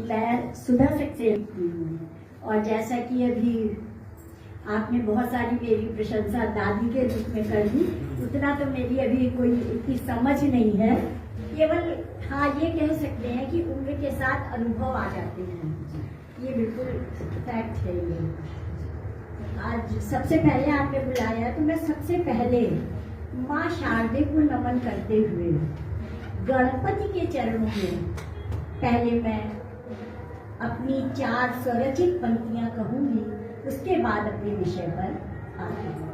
मैं सुधा सक्सेना हूँ। और जैसा कि अभी आपने बहुत सारी मेरी प्रशंसा दादी के रूप में कर दी, उतना तो मेरी अभी कोई इतनी समझ नहीं है। केवल हाँ ये कह सकते हैं कि उम्र के साथ अनुभव आ जाते हैं, ये बिल्कुल फैक्ट है। ये आज सबसे पहले आपने बुलाया तो मैं सबसे पहले माँ शारदे को नमन करते हुए गणपति के चरणों में पहले मैं अपनी 4 स्वरचित पंक्तियां कहूंगी, उसके बाद अपने विषय पर आती हूँ।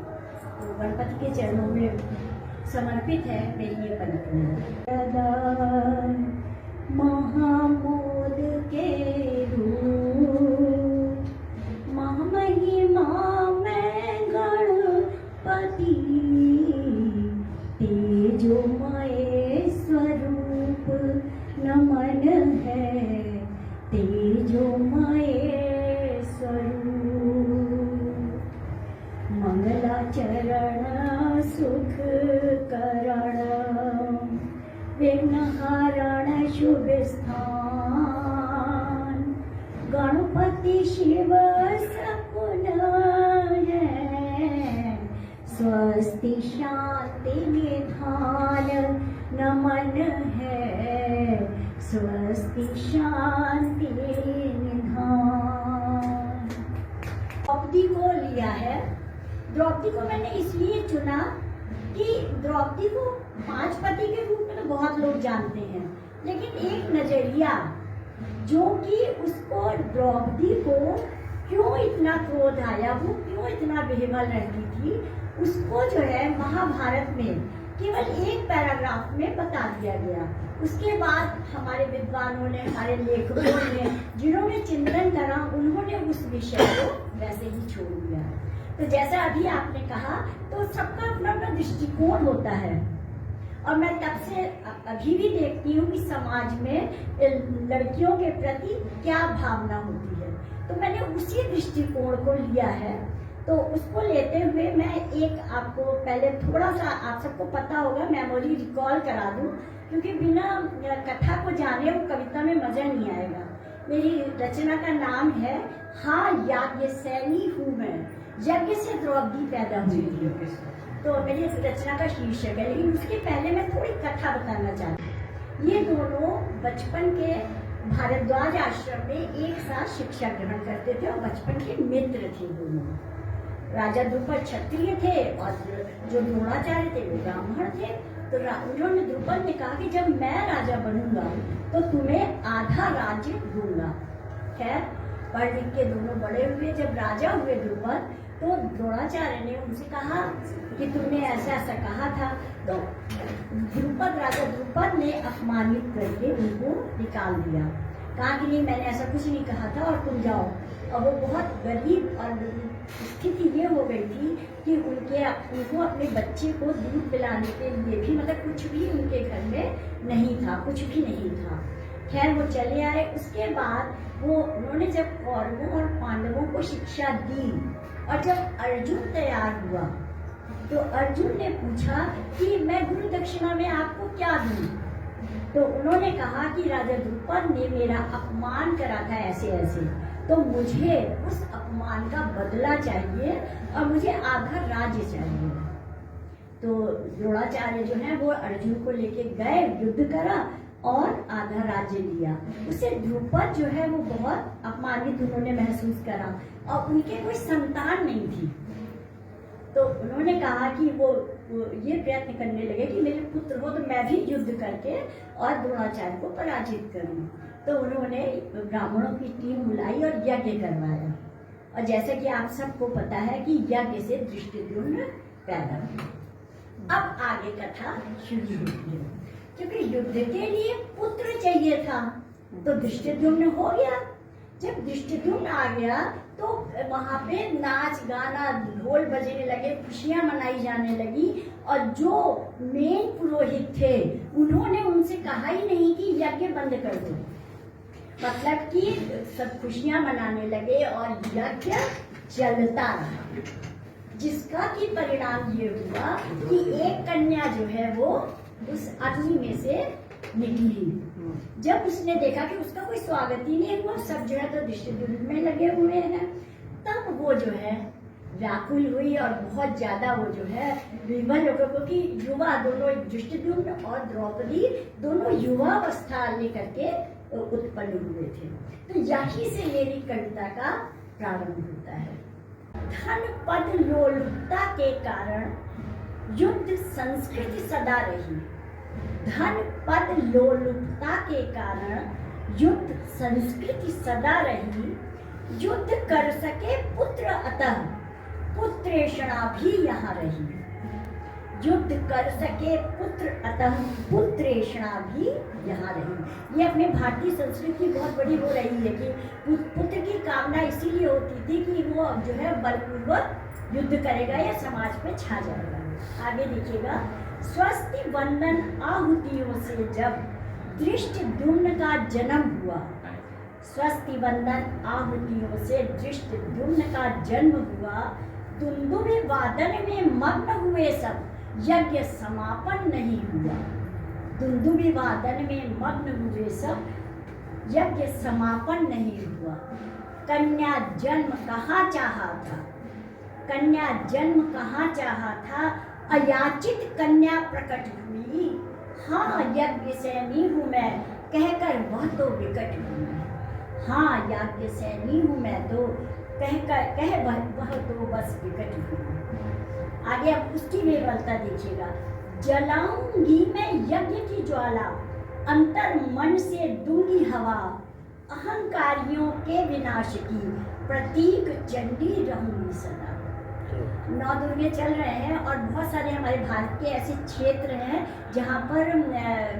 तो गणपति के चरणों में समर्पित है मेरी ये पंक्तियां। महामोद के रूप महामहिमा में गणपति तेजोमय स्वरूप नमन है, तेजोमय स्वरूप। मंगलाचरण सुख करण विघ्नहरण शुभ स्थान, गणपति शिव सकुन है, स्वस्ति शांति निधान नमन है, स्वस्ति शांति निधान। द्रौपदी को लिया है। द्रौपदी को मैंने इसलिए चुना कि द्रौपदी को 5 पति के रूप में तो बहुत लोग जानते हैं, लेकिन एक नजरिया जो कि उसको द्रौपदी को क्यों इतना क्रोध आया, वो क्यों इतना बेहमल रहती थी, उसको जो है महाभारत में केवल एक पैराग्राफ में बता दिया गया। उसके बाद हमारे विद्वानों ने, हमारे लेखकों ने, जिन्होंने चिंतन करा, उन्होंने उस विषय को वैसे ही छोड़ दिया। तो जैसा अभी आपने कहा, तो सबका अपना अपना दृष्टिकोण होता है। और मैं तब से अभी भी देखती हूँ कि समाज में लड़कियों के प्रति क्या भावना होती है, तो मैंने उसी दृष्टिकोण को लिया है। तो उसको लेते हुए मैं एक आपको पहले थोड़ा सा, आप सबको पता होगा, मेमोरी रिकॉल करा दूं, क्योंकि बिना कथा को जाने वो कविता में मजा नहीं आएगा। मेरी रचना का नाम है हाँ याज्ञसेनी हूँ मैं, यज्ञ से द्रौपदी पैदा हुई थी। तो मेरी रचना का शीर्षक है, लेकिन उसके पहले मैं थोड़ी कथा बताना चाहती हूँ। ये दोनों बचपन के भारद्वाज आश्रम में एक साथ शिक्षा ग्रहण करते थे और बचपन के मित्र थे दोनों। राजा द्रुपद क्षत्रिय थे और जो द्रोणाचार्य थे वो ब्राह्मण थे। तो उन्होंने द्रुपद ने कहा कि जब मैं राजा बनूंगा तो तुम्हें आधा राज्य दूंगा। खैर पढ़ लिख के दोनों बड़े हुए। जब राजा हुए द्रुपद, तो द्रोणाचार्य ने उनसे कहा कि तुमने ऐसा ऐसा कहा था। तो राजा द्रुपद ने अपमानित करके उनको निकाल दिया, कहा कि नहीं मैंने ऐसा कुछ नहीं कहा था और तुम जाओ। और वो बहुत गरीब और स्थिति ये हो गई थी कि उनको अपने बच्चे को दूध पिलाने के लिए भी, मतलब कुछ भी उनके घर में नहीं था, कुछ भी नहीं था। खैर वो चले आए। उसके बाद उन्होंने जब कौरवों और पांडवों को शिक्षा दी और जब अर्जुन तैयार हुआ, तो अर्जुन ने पूछा कि मैं गुरु दक्षिणा में आपको क्या दूं? तो उन्होंने कहा कि राजा द्रुपद ने मेरा अपमान करा था ऐसे ऐसे, तो मुझे उस अपमान का बदला चाहिए और मुझे आधा राज्य चाहिए। तो द्रोणाचार्य जो है वो अर्जुन को लेके गए, युद्ध करा और आधा राज्य लिया। उससे द्रुपद जो है वो बहुत अपमानित उन्होंने महसूस करा और उनके कोई संतान नहीं थी। तो उन्होंने कहा कि वो ये प्रयत्न करने लगे कि मेरे पुत्र हो तो मैं भी युद्ध करके और द्रोणाचार्य को पराजित करूं। तो उन्होंने ब्राह्मणों की टीम बुलाई और यज्ञ करवाया। और जैसा कि आप सबको पता है कि यज्ञ से धृष्टद्युम्न पैदा हुआ। अब आगे कथा शुरू होती है, क्योंकि युद्ध के लिए पुत्र चाहिए था, तो धृष्टद्युम्न हो गया। जब धृष्टद्युम्न आ गया तो वहां पे नाच गाना ढोल बजने लगे, खुशियां मनाई जाने लगी। और जो मेन पुरोहित थे उन्होंने उनसे कहा ही नहीं कि यज्ञ बंद कर दो, मतलब कि सब खुशियां मनाने लगे और यज्ञ चलता रहा, जिसका कि परिणाम ये हुआ कि एक कन्या जो है वो उस अग्नि में से निकली। जब उसने देखा कि उसका कोई स्वागत ही नहीं हुआ, सब जो है तो दृष्टिद्युम्न में लगे हुए हैं, तब वो जो है व्याकुल हुई और बहुत ज्यादा वो जो है विवल होकर, क्योंकि युवा दोनों दृष्टिद्युम्न और द्रौपदी दोनों युवा अवस्था लेकर के उत्पन्न हुए थे। तो यही से मेरी कविता का प्रारंभ होता है। धन पद लोलुपता के कारण युद्ध संस्कृति सदा रही। धन पद लोलुपता के कारण युद्ध संस्कृति सदा रही। युद्ध कर सके पुत्र अतः पुत्रेषणा भी यहाँ रही। युद्ध कर सके पुत्र अतः पुत्रेषणा भी यहाँ रही। ये अपने भारतीय संस्कृति की बहुत बड़ी हो रही है कि पुत्र की कामना इसीलिए होती थी कि वो जो है बलपूर्वक युद्ध करेगा या समाज पे छा जाएगा। आगे देखिएगा, स्वस्ति वंदन आहुतियों से जब दृष्टिद्युम्न का जन्म हुआ। स्वस्ति वंदन आहुतियों से दृष्टिद्युम्न का जन्म हुआ। दुंदुभि वादन में मग्न हुए सब, यज्ञ समापन नहीं हुआ। दुंदुभि वादन में मग्न हुए सब, यज्ञ समापन नहीं हुआ। कन्या जन्म कहाँ चाहा था, कन्या जन्म कहाँ चाहा था। अयाचित कन्या प्रकट हुई। हाँ यज्ञ सैनी हूँ मैं, कहकर वह तो विकट हुई। हाँ यज्ञ सैनी हूँ मैं तो, कह वह तो बस विकट हुई। आगे अब उसकी विवलता देखिएगा। जलाऊंगी मैं यज्ञ की ज्वाला, अंतर मन से दूंगी हवा। अहंकारियों के विनाश की, प्रतीक चंडी रहूंगी सदा। नौ दुर्गे चल रहे हैं और बहुत सारे हमारे भारत के ऐसे क्षेत्र हैं जहाँ पर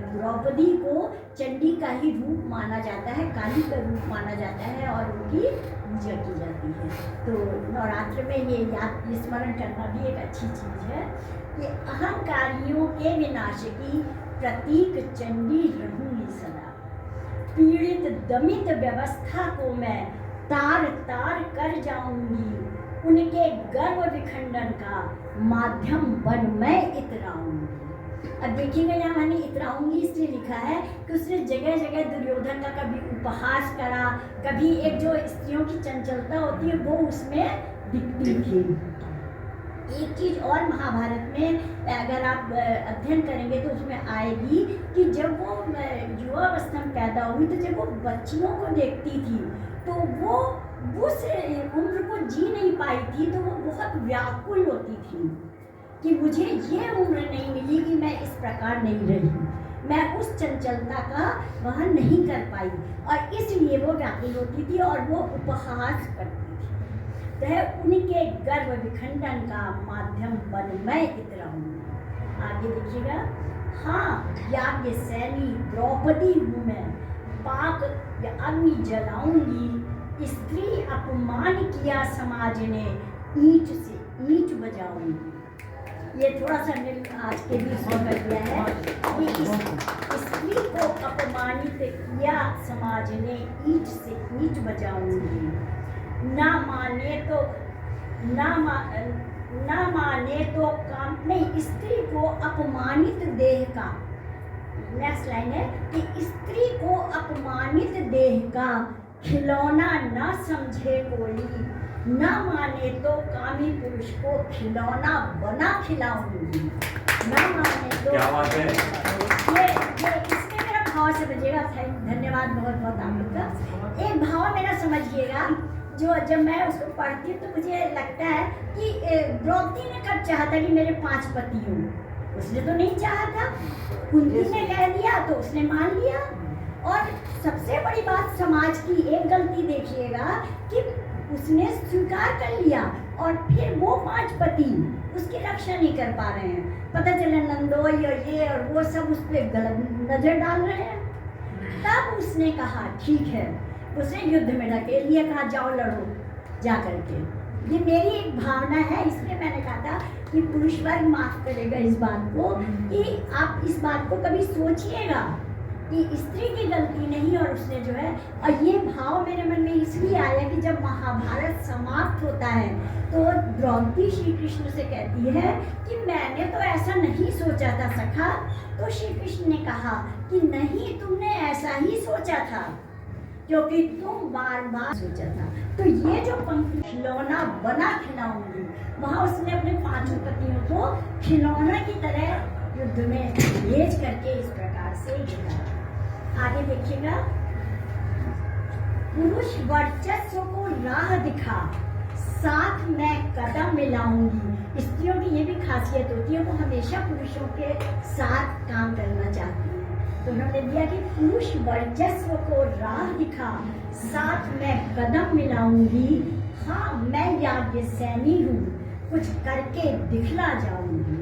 द्रौपदी को चंडी का ही रूप माना जाता है, काली का रूप माना जाता है और उनकी पूजा की जाती है। तो नवरात्र में ये याद स्मरण करना भी एक अच्छी चीज़ है कि अहंकारियों के विनाश की, प्रतीक चंडी रहूंगी सदा। पीड़ित दमित व्यवस्था को मैं तार तार कर जाऊंगी। उनके गर्व विखंडन का माध्यम बन मैं इतराऊंगी। अब देखिएगा यहाँ मैंने इतराऊंगी इसलिए लिखा है कि उसने जगह जगह दुर्योधन का कभी उपहास करा, कभी एक जो स्त्रियों की चंचलता होती है वो उसमें दिखती थी। एक चीज और महाभारत में अगर आप अध्ययन करेंगे तो उसमें आएगी कि जब वो युवा अवस्था में पैदा हुई तो जब वो बच्चियों को देखती थी तो वो उस उम्र को जी नहीं पाई थी, तो वो बहुत व्याकुल होती थी कि मुझे ये उम्र नहीं मिली कि मैं इस प्रकार नहीं रही, मैं उस चंचलता का वहन नहीं कर पाई और इसलिए वो व्याकुल होती थी और वो उपहास करती थी। तो उनके गर्व विखंडन का माध्यम बन मैं इतराऊंगी। आगे देखिएगा। हाँ याज्ञ सैनी द्रौपदी हूँ मैं, पाक अग्नि जलाऊंगी। स्त्री अपमान किया समाज ने, ईंट से ईंट बजाऊंगी। ये थोड़ा सा मैंने आज के भी कर दिया है कि स्त्री को अपमानित किया समाज ने, ईंट से ईंट बजाऊंगी। ना माने तो काम नहीं, स्त्री को अपमानित देह का। नेक्स्ट लाइन है कि स्त्री को अपमानित देह का खिलौना ना समझे कोई। ना माने तो कामी पुरुष को खिलौना बना खिलाऊंगी। ना माने तो क्या बात है। ये इसमें मेरा भाव समझिएगा। धन्यवाद बहुत बहुत आप लोग का। एक भाव मेरा समझिएगा जो जब मैं उसको पढ़ती हूँ तो मुझे लगता है कि द्रौपदी ने कब चाहा था कि मेरे 5 पति हों। उसने तो नहीं चाहा था, कुंती ने कह दिया तो उसने मान लिया। और सबसे बड़ी बात समाज की एक गलती देखिएगा कि उसने स्वीकार कर लिया और फिर वो 5 पति उसकी रक्षा नहीं कर पा रहे हैं। पता चला नंदोई और ये और वो सब उस पर गलत नजर डाल रहे हैं। तब उसने कहा ठीक है, उसने युद्ध में ढकेल लिया, कहा जाओ लड़ो जा करके। ये मेरी एक भावना है, इसलिए मैंने कहा था कि पुरुष वर्ग माफ करेगा इस बात को कि आप इस बात को कभी सोचिएगा कि स्त्री की गलती नहीं, और उसने जो है, और ये भाव मेरे मन में इसलिए आया कि जब महाभारत समाप्त होता है तो द्रौपदी श्री कृष्ण से कहती है कि मैंने तो ऐसा नहीं सोचा था सखा। तो श्री कृष्ण ने कहा कि नहीं, तुमने ऐसा ही सोचा था क्योंकि तुम बार बार सोचा था। तो ये जो पंक्ति खिलौना बना खिलाऊंगी, वहाँ उसने अपने 5 पतियों को खिलौना की तरह युद्ध में भेज करके इस प्रकार से जिताया। आगे देखिएगा, पुरुष वर्चस्व को राह दिखा, साथ मैं कदम मिलाऊंगी। स्त्रियों की ये भी खासियत होती है, वो हमेशा पुरुषों के साथ काम करना चाहती है। तो उन्होंने दिया कि पुरुष वर्चस्व को राह दिखा, साथ मैं कदम मिलाऊंगी। हाँ, मैं याज्ञसेनी हूँ, कुछ करके दिखला जाऊंगी।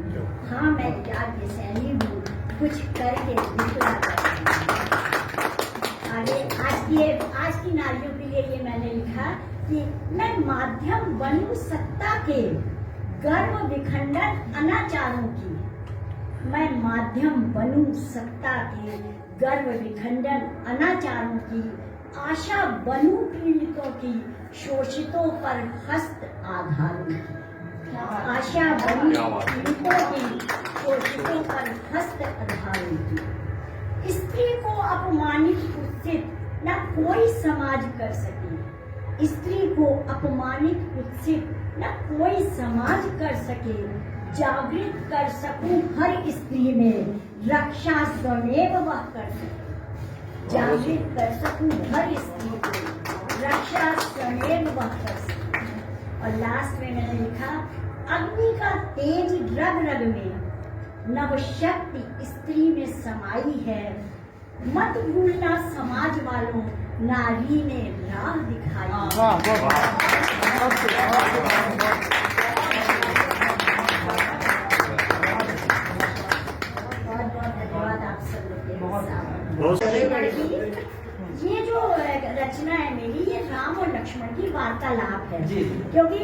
हाँ, मैं याज्ञसेनी हूँ, कुछ करके दिखला जाऊंगी। आगे आज की नारियों के लिए ये मैंने लिखा कि मैं माध्यम बनूं सत्ता के, गर्व विखंडन अनाचारों की। मैं माध्यम बनूं सत्ता के, गर्व विखंडन अनाचारों की। आशा बनूं पीड़ितों की, शोषितों पर हस्त आधारों की। आशा बनूं पीड़ितों की, शोषितों पर हस्त आधारों की। स्त्री को अपमानित कुत्सित न कोई समाज कर सके। स्त्री को अपमानित कुत्सित न कोई समाज कर सके। जागृत कर सकूं हर स्त्री में, रक्षा स्वमेव वह कर सके। जागृत कर सकूं हर स्त्री को, रक्षा स्वमेव वह कर सके। और लास्ट में मैंने लिखा, अग्नि का तेज रग रग में, नव शक्ति स्त्री में समाई है। मत भूलना समाज वालों, नारी ने राह दिखाई। बहुत बहुत धन्यवाद आप सब लोग के। ये जो रचना है मेरी, ये राम और लक्ष्मण की वार्तालाप है, क्योंकि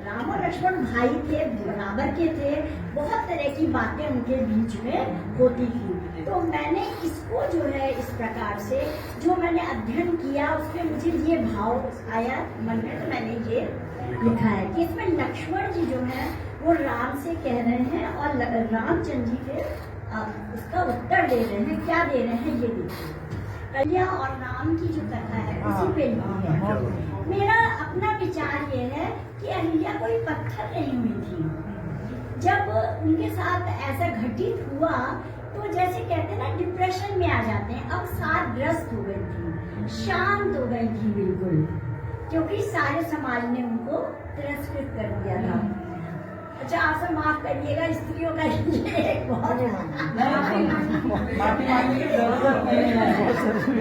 राम और लक्ष्मण भाई थे, बराबर के थे, बहुत तरह की बातें उनके बीच में होती थी। तो मैंने इसको जो है इस प्रकार से जो मैंने अध्ययन किया, उसमें मुझे ये भाव आया मन में, तो मैंने ये लिखा है कि इसमें लक्ष्मण जी जो है वो राम से कह रहे हैं और रामचंद्र जी के उसका उत्तर दे रहे हैं। क्या दे रहे हैं ये देखिए। कन्या और राम की जो कथा है उसी पे लिखी है। मेरा अपना विचार ये है कि अहिल्या कोई पत्थर नहीं हुई थी। जब उनके साथ ऐसा घटित हुआ तो जैसे कहते हैं ना, डिप्रेशन में आ जाते हैं। अब सारग्रस्त हो गई थी, शांत हो गई थी बिल्कुल, क्योंकि सारे समाज ने उनको तिरस्कृत कर दिया था। अच्छा, आपसे माफ करिएगा, स्त्रियों का ये बहुत माफी मांगने की जरूरत नहीं है।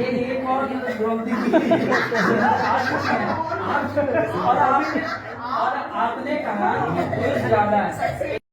एक और द्रौपदी और आपने कहा कि ज्यादा है।